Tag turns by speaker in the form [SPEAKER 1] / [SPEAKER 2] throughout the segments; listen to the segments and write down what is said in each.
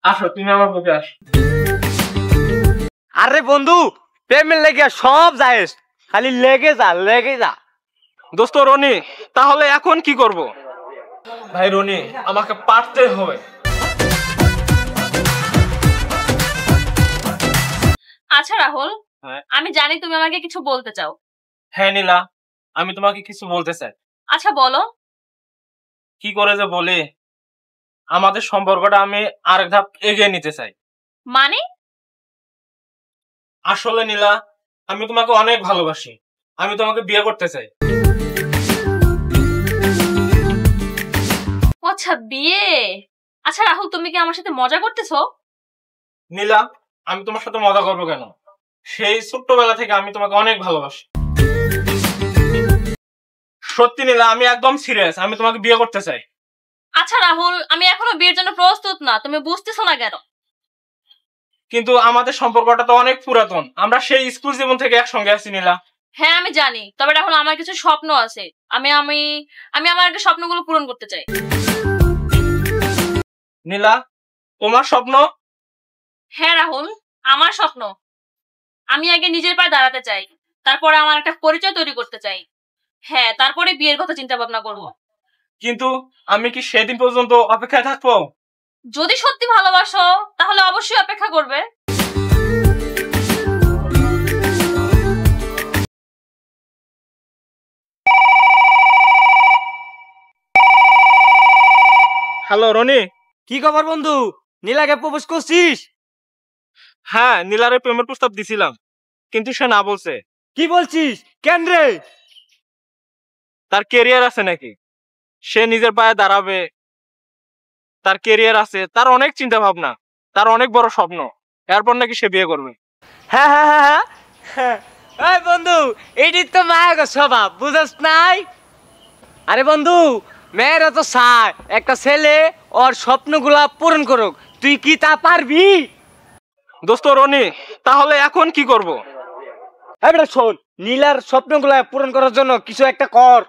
[SPEAKER 1] আসো তুমি আমার বুকে আসো।
[SPEAKER 2] আরে বন্ধু প্রেমের লেগে সব যায়স, খালি লেগে যা।
[SPEAKER 1] দোস্ত রনি, তাহলে এখন কি করব? ভাই রনি, আমাকে পারতে হবে।
[SPEAKER 3] আচ্ছা রাহুল, আমি জানি তুমি আমাকে কিছু বলতে চাও।
[SPEAKER 1] হ্যাঁ নীলা, আমি তোমাকে কিছু বলতে চাই।
[SPEAKER 3] আচ্ছা বলো।
[SPEAKER 1] কি করে যে বলি, আমাদের সম্পর্কটা আমি আরেক ধাপ এগিয়ে নিতে চাই।
[SPEAKER 3] মানে?
[SPEAKER 1] আসলে নীলা, আমি তোমাকে অনেক ভালোবাসি, আমি তোমাকে বিয়ে করতে চাই।
[SPEAKER 3] আচ্ছা বিয়ে। আচ্ছা রাহুল, তুমি কি আমার সাথে মজা করতেছো?
[SPEAKER 1] নীলা, আমি তোমার সাথে মজা করবো কেন? সেই ছোট্টবেলা থেকে আমি তোমাকে অনেক ভালোবাসি। সত্যি নীলা, আমি একদম সিরিয়াস, আমি তোমাকে বিয়ে করতে চাই।
[SPEAKER 3] আচ্ছা রাহুল, আমি এখনো বিয়ের জন্য প্রস্তুত না, তুমি বুঝতেছো না কেন?
[SPEAKER 1] কিন্তু আমাদের সম্পর্কটা তো অনেক পুরাতন, আমরা সেই স্কুল জীবন থেকে একসঙ্গে আছি নীলা।
[SPEAKER 3] হ্যাঁ আমি জানি, তবে রাহুল আমার কিছু স্বপ্ন আছে, আমি আমি আমি আমার একটা স্বপ্নগুলো পূরণ করতে চাই।
[SPEAKER 1] নীলা, তোমার স্বপ্ন?
[SPEAKER 3] হ্যাঁ রাহুল, আমার স্বপ্ন। আমি আগে নিজের পায়ে দাঁড়াতে চাই, তারপরে আমার একটা পরিচয় তৈরি করতে চাই। হ্যাঁ, তারপরে বিয়ের কথা চিন্তা ভাবনা করবো।
[SPEAKER 1] কিন্তু আমি কি সেদিন পর্যন্ত অপেক্ষায় থাকবো?
[SPEAKER 3] যদি সত্যি ভালোবাসো তাহলে অবশ্যই অপেক্ষা করবে।
[SPEAKER 1] হ্যালো রনি।
[SPEAKER 2] কি খবর বন্ধু, নীলাকে প্রপোজ করছিস?
[SPEAKER 1] হ্যাঁ, নীলারে প্রেমের প্রস্তাব দিছিলাম, কিন্তু সে না বলছে।
[SPEAKER 2] কি বলছিস, কেন রে?
[SPEAKER 1] তার কেরিয়ার আছে নাকি, সে নিজের পায়ে দাঁড়াবে, তার কেরিয়ার আছে, তার অনেক চিন্তা ভাবনা, তার অনেক বড় স্বপ্ন, এরপর নাকি সে বিয়ে করবে।
[SPEAKER 2] হ্যাঁ, এই বন্ধু, এটি তো মায়ের স্বভাব, বুঝছ নাই? আরে বন্ধু, মেয়েরা তো চায় একটা ছেলে ওর স্বপ্নগুলা পূরণ করুক, তুই কি তা পারবি?
[SPEAKER 1] দোস্ত রনি, তাহলে এখন কি করব?
[SPEAKER 2] এবারে শোন, নীলার স্বপ্নগুলা পূরণ করার জন্য কিছু একটা কর,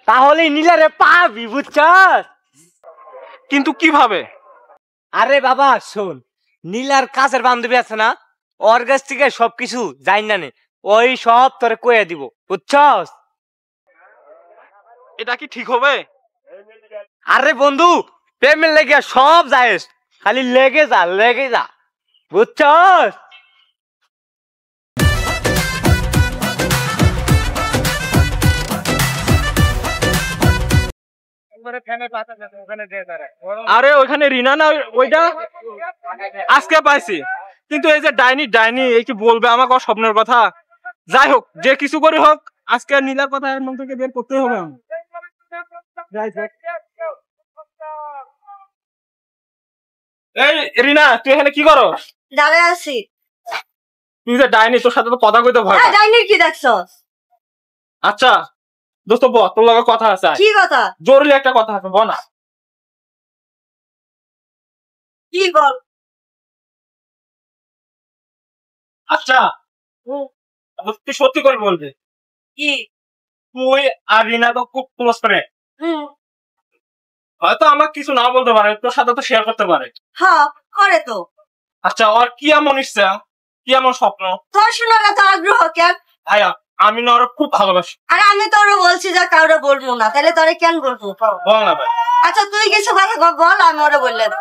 [SPEAKER 2] তাহলে নীলারে পাবি, বুঝছস?
[SPEAKER 1] কিন্তু কিভাবে?
[SPEAKER 2] আরে বাবা শোন, নীলার কাছের বান্ধবী আছে না, ওর কাছ থেকে সবকিছু জানি না নে, ওই সব তোরে কয়ে দিব, বুঝছস?
[SPEAKER 1] এটা কি ঠিক হবে?
[SPEAKER 2] আরে বন্ধু প্রেমের লেগে সব যায়স, খালি লেগে যা, বুঝছস?
[SPEAKER 1] আরে ওইখানে রিনা না, ওইটা আজকে পাইছি, কিন্তু এই যে ডাইনি এই কি বলবে আমাকে ওর স্বপ্নের কথা? যাই হোক, যে কিছু করে হোক, আজকে নীলার কথা এর মন থেকে বের করতে হবে। এই রিনা, তুই এখানে কি করো?
[SPEAKER 4] দাঁড়ায় আছি।
[SPEAKER 1] তুই যে ডাইনি, তোর সাথে তো কথা কইতে ভয় পাই।
[SPEAKER 4] ডাইনির কি দেখছস?
[SPEAKER 1] আচ্ছা দোস্ত বল, তোর লগে কথা আছে।
[SPEAKER 4] কি কথা?
[SPEAKER 1] জরুরি একটা কথা আছে, বল না।
[SPEAKER 4] কি বল?
[SPEAKER 1] আচ্ছা তুই সত্যি করে বলবি,
[SPEAKER 4] কি?
[SPEAKER 1] তুই আর রিনা তো খুব ক্লোজ ফ্রেন্ড, হয়তো আমাকে কিছু না বলতে পারে, তোর সাথে তো শেয়ার করতে পারে।
[SPEAKER 4] হ্যাঁ করে তো।
[SPEAKER 1] আচ্ছা ওর কি এমন ইচ্ছা, কি এমন স্বপ্ন?
[SPEAKER 4] তোর শোনার এত আগ্রহ কেন?
[SPEAKER 1] ভাইয়া, আমি না ওরা খুব ভালোবাসি।
[SPEAKER 4] আরে আমি তোরে বলছি যে কাউরে বলবো না, তাহলে তোরে কেন বলবো?
[SPEAKER 1] বল না ভাই।
[SPEAKER 4] আচ্ছা তুই কিছু কথা বল, আমি ওরে বললেন।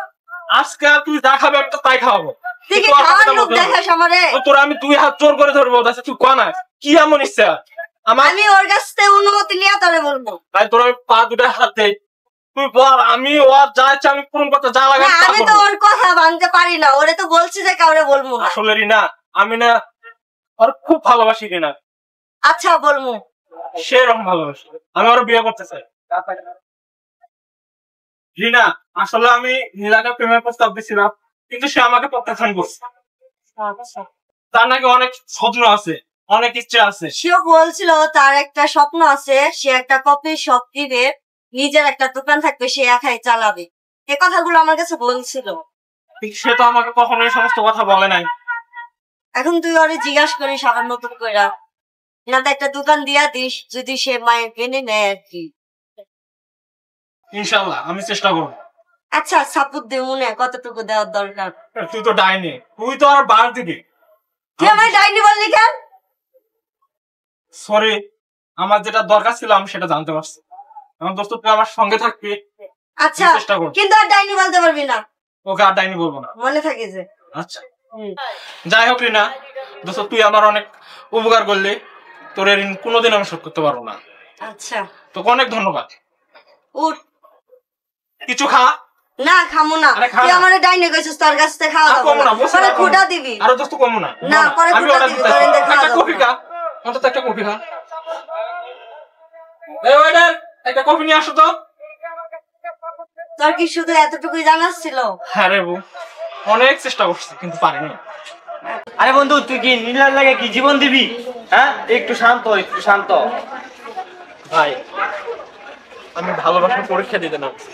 [SPEAKER 1] আজকে তুই যা খাবে আমি তো তাই খাওয়াবো।
[SPEAKER 4] তুই কি খাওয়ার লোক দেখাস আমারে?
[SPEAKER 1] তোর আমি 2 হাত জোর করে ধরবো। আচ্ছা তুই কোয়া না, কি এমন ইচ্ছা?
[SPEAKER 4] আমি ওর কাছ থেকে অনুমতি নিয়ে তোরে বলবো।
[SPEAKER 1] ভাই তোর আমি পা দুটো হাত দেই, তুই বল, আমি ওর যা ইচ্ছা আমি পূরণ করতে যা লাগে
[SPEAKER 4] আমি তো ওর কথা ভাঙতে পারি না, ওরে তো বলছি যে কাউরে বলবো না।
[SPEAKER 1] আসলে রিনা, আমি না ওর খুব ভালোবাসি রিনা।
[SPEAKER 4] আচ্ছা বলবো।
[SPEAKER 1] সেরকম ভালোবাসি, আমি ওর বিয়ে করতে চাই। রিনা, আসলে আমি নীলাকে প্রেমের প্রস্তাব দিছিলাম, কিন্তু সে আমাকে প্রত্যাখ্যান করছে। তার নাকি অনেক স্বপ্ন আছে, অনেক ইচ্ছা আছে।
[SPEAKER 4] সেও বলছিল তার একটা স্বপ্ন আছে, সে একটা কফি শপ দিবে, নিজের একটা দোকান থাকবে, সে একাই চালাবে। এই কথাগুলো আমার কাছে বলছিল।
[SPEAKER 1] সে তো আমাকে কখনো এই সমস্ত কথা বলে নাই।
[SPEAKER 4] এখন তুই ওরে জিজ্ঞাসা করিস আবার নতুন কইরা, না তো একটা দোকান দিয়া দিস, যদি সে মায়ের মেনে নেয় আর কি।
[SPEAKER 1] ইনশাআল্লাহ আমি চেষ্টা করবো।
[SPEAKER 4] আচ্ছা সাপোর্ট দে মনে কতটুকু দেওয়ার দরকার।
[SPEAKER 1] তুই তো ডাইনি, তুই তো আর বার দিবি।
[SPEAKER 4] তুই আমায় ডাইনি বললি কেন?
[SPEAKER 1] সরি, আমার যেটা দরকার ছিল আমি সেটা জানতে পারছি। আমার দোস্ত তুই আমার সঙ্গে থাকবি।
[SPEAKER 4] আচ্ছা
[SPEAKER 1] চেষ্টা কর।
[SPEAKER 4] কিন্তু আর ডাইনি বলতে পারবি না।
[SPEAKER 1] ওকে আর ডাইনি বলবো না।
[SPEAKER 4] মনে থাকে যে।
[SPEAKER 1] আচ্ছা যাই হোক রিনা, দোস্ত তুই আমার অনেক উপকার করলি, তোর ঋণ কোনোদিন আমি শোধ করতে পারবো না।
[SPEAKER 4] আচ্ছা
[SPEAKER 1] তোকে অনেক ধন্যবাদ।
[SPEAKER 4] উঠ।
[SPEAKER 1] কিছু খা।
[SPEAKER 4] না খামু না।
[SPEAKER 1] আরে খা
[SPEAKER 4] তুই
[SPEAKER 1] না।
[SPEAKER 4] আমারে ডাইনি কইছিস তোর কাছ থেকে খাওয়া
[SPEAKER 1] আর
[SPEAKER 4] দাও
[SPEAKER 1] কমো না, বসে
[SPEAKER 4] পরে
[SPEAKER 1] না, কমো
[SPEAKER 4] খুঁটা
[SPEAKER 1] না।
[SPEAKER 4] দিবি।
[SPEAKER 1] আরো দোস্ত কমো না।
[SPEAKER 4] না, পরে
[SPEAKER 1] আমি
[SPEAKER 4] খুঁটা
[SPEAKER 1] অর্ডার
[SPEAKER 4] দিবি,
[SPEAKER 1] দিতে
[SPEAKER 4] পরে
[SPEAKER 1] একটা
[SPEAKER 4] দেখা যাবে।
[SPEAKER 1] কফি খা, অন্তত একটা কফি খা। এই ওয়েটার, একটা কফি নিয়ে আসো তো।
[SPEAKER 4] তোর কি শুধু এতটুকুই জানার ছিল?
[SPEAKER 1] হ্যাঁ রে বউ, অনেক চেষ্টা করছি কিন্তু পারিনি।
[SPEAKER 2] আরে বন্ধু তুই কি নীলার লাগে কি জীবন দিবি? হ্যাঁ একটু শান্ত, একটু শান্ত।
[SPEAKER 1] ভাই আমি ভালোবাসার পরীক্ষা দিতে নামছি,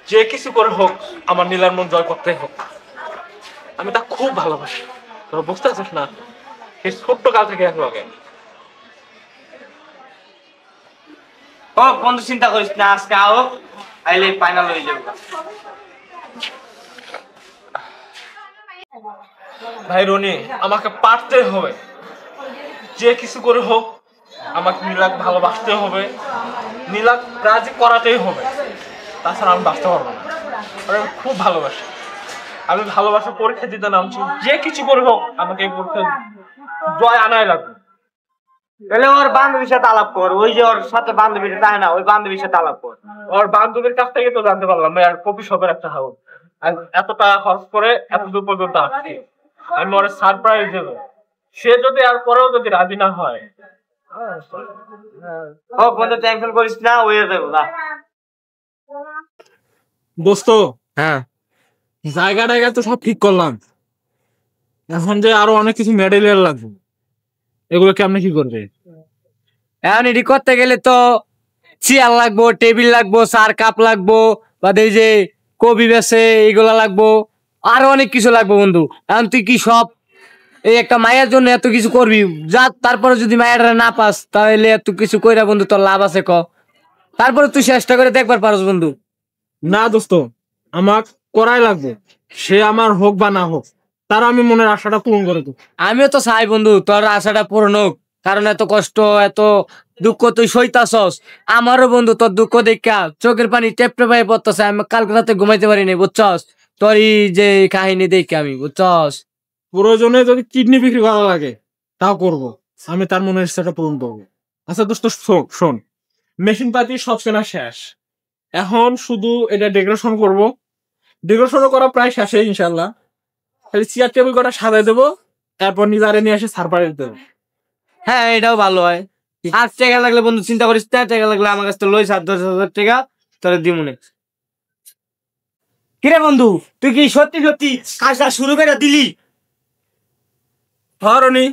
[SPEAKER 1] যে কিছু করে হোক আমার নীলার মন জয় করতে হোক। আমি তা খুব ভালোবাসি, তোরা বুঝতে পারছিস না? এই ছোট্ট কাল থেকে একলগে।
[SPEAKER 2] ও বন্ধু চিন্তা করিস না, আজকে আও আইলে ফাইনাল হয়ে যাবে।
[SPEAKER 1] ভাই রনি, আমাকে পারতে হবে, যে কিছু করে হোক আমাকে নীলাক ভালোবাসতে হবে, নীলাক রাজি করাতেই হবে, তাছাড়া আমি বাঁচতে পারবো না। আর আমি খুব ভালোবাসি, আমি ভালোবাসার পরীক্ষা দিতে নামছি, যে কিছু করে হোক আমাকে এই পরীক্ষা জয় আনাই লাগবে।
[SPEAKER 2] তাহলে ওর বান্ধবীর সাথে আলাপ কর, ওই যে ওর সাথে বান্ধবীটা তাই না, ওই বান্ধবীর সাথে আলাপ কর।
[SPEAKER 1] ওর বান্ধবীর কাছ থেকে তো জানতে পারলাম আর কফি শপের একটা হাউস, এত টাকা খরচ করে এত দূর পর্যন্ত আসছি, আমি ওর সারপ্রাইজ দেবো। সে যদি আর পরেও যদি রাজি না হয়,
[SPEAKER 2] ও বন্ধু টেনশন করিস না, হয়ে যাবে না।
[SPEAKER 1] দোস্ত
[SPEAKER 2] হ্যাঁ
[SPEAKER 1] জায়গা টায়গা তো সব ঠিক করলাম, এখন যে আরো অনেক কিছু মেটেরিয়াল লাগবে, এগুলো কেমনে কি করবে?
[SPEAKER 2] এখন এটি করতে গেলে তো চেয়ার লাগবো, টেবিল লাগবো, চার কাপ লাগবো, বাদে এই যে কবি বেছে এইগুলা লাগবো, আরো অনেক কিছু লাগবো বন্ধু। এখন তুই কি সব এই একটা মায়ের জন্য এত কিছু করবি, যা তারপরে যদি মায়ের না পাস তাহলে এত কিছু কইরা বন্ধু তোর লাভ আছে ক? তারপরে তুই চেষ্টা করে দেখবার পারস বন্ধু।
[SPEAKER 1] না দোস্ত, আমার করাই লাগবে, সে আমার হোক বা না হোক, তার আমি মনের আশাটা পূরণ করে দেবো।
[SPEAKER 2] আমিও তো চাই বন্ধু তোর আশাটা পূরণ হোক, কারণ এত কষ্ট এত দুঃখ তুই সইতাছস। আমারও বন্ধু তোর দুঃখ দেখা চোখের পানি টেপটে পায়ে পড়তেছে, আমি কালকে রাতে ঘুমাইতে পারিনি বুঝছস, তোর এই যে কাহিনী দেখে আমি বুঝছস।
[SPEAKER 1] প্রয়োজনে যদি কিডনি বিক্রি করা লাগে তাও করবো, আমি তার মনের ইচ্ছাটা পূরণ করবো। আচ্ছা দোস্ত শোন, মেশিন পাতি সব কেনা শেষ, এখন শুধু এটা ডেকোরেশন করবো, ডেকোরেশনও করা প্রায় শেষে ইনশাল্লাহ। খালি চেয়ার টেবিল কটা সাজাই দেবো, তারপর নিজারে নিয়ে এসে সারপ্রাইজ দেবো।
[SPEAKER 2] হ্যাঁ এটাও ভালো হয়। আর টাকা লাগলে বন্ধু চিন্তা করিস না, টাকা লাগলে আমার কাছে লই 7-10,000 টাকা তোর দিমুনে। কিরে বন্ধু তুই কি সত্যি সত্যি কাজটা শুরু করে দিলি?
[SPEAKER 1] ধরনি,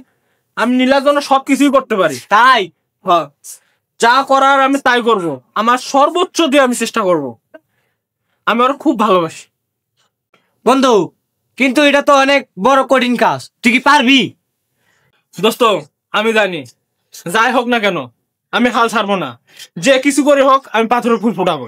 [SPEAKER 1] আমি নীলার জন্য সবকিছুই করতে পারি,
[SPEAKER 2] তাই
[SPEAKER 1] যা করার আমি তাই করব, আমার সর্বোচ্চ দিয়ে আমি চেষ্টা করব। আমি ওর খুব ভালোবাসি
[SPEAKER 2] বন্ধু, কিন্তু এটা তো অনেক বড় কঠিন কাজ, তুই কি পারবি?
[SPEAKER 1] দোস্ত। আমি জানি, যাই হোক না কেন আমি হাল ছাড়বো না, যে কিছু করে হোক আমি পাথরের ফুল ফোটাবো।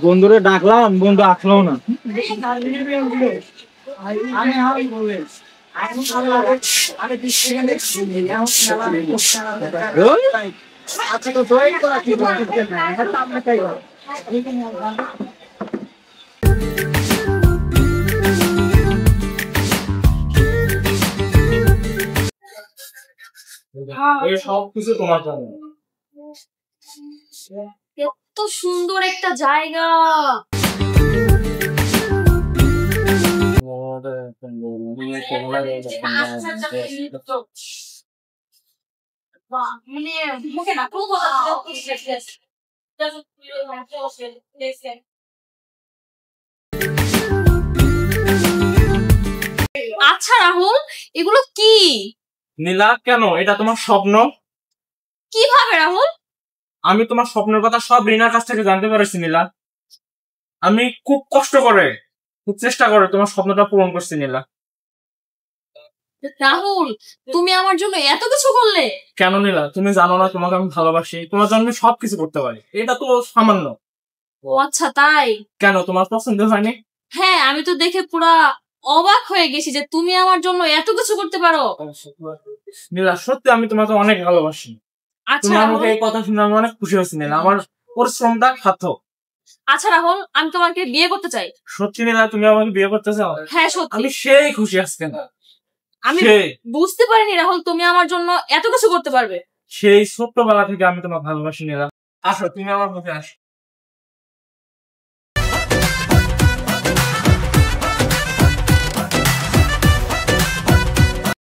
[SPEAKER 1] বন্ধুরে ডাকলাম, বন্ধু আসলো না। সবকিছু তোমার জন্য।
[SPEAKER 3] এত সুন্দর একটা জায়গা, মানে মুখে না খুব আচ্ছা রাহুল, এগুলো কি?
[SPEAKER 1] নীলা কেন, এটা তোমার স্বপ্ন?
[SPEAKER 3] কিভাবে রাহুল?
[SPEAKER 1] আমি তোমার স্বপ্নের কথা সব রিনার কাছ থেকে জানতে পেরেছি নীলা। আমি খুব কষ্ট করে, খুব চেষ্টা করে তোমার স্বপ্নটা পূরণ করছি নীলা।
[SPEAKER 3] রাহুল, তুমি আমার জন্য এত কিছু করলে?
[SPEAKER 1] কেন নীলা, তুমি জানো না তোমাকে আমি ভালোবাসি, তোমার জন্য আমি সবকিছু করতে পারি, এটা তো সামান্য।
[SPEAKER 3] ও আচ্ছা তাই?
[SPEAKER 1] কেন, তোমার পছন্দ হয়নি?
[SPEAKER 3] হ্যাঁ, আমি তো দেখে পুরা অবাক হয়ে গেছি যে তুমি আমার জন্য এত কিছু করতে পারো।
[SPEAKER 1] নীলা সত্যি আমি তোমাকে অনেক ভালোবাসি।
[SPEAKER 3] আচ্ছা
[SPEAKER 1] তুমি
[SPEAKER 3] রাহুল,
[SPEAKER 1] আমাকে এই কথা শুনে আমি অনেক খুশি হয়েছি নীলা, আমার পরিশ্রমটা সার্থক।
[SPEAKER 3] আচ্ছা রাহুল, আমি তোমাকে বিয়ে করতে চাই।
[SPEAKER 1] সত্যি নীলা, তুমি আমাকে বিয়ে করতে চাও?
[SPEAKER 3] হ্যাঁ সত্যি।
[SPEAKER 1] আমি সেই খুশি আজকে না,
[SPEAKER 3] আমি
[SPEAKER 1] সেই
[SPEAKER 3] বুঝতে পারিনি রাহুল তুমি আমার জন্য এত কিছু করতে পারবে।
[SPEAKER 1] সেই ছোট্টবেলা থেকে আমি তোমাকে ভালোবাসি নীলা। আসো, তুমি আমার কাছে আসো।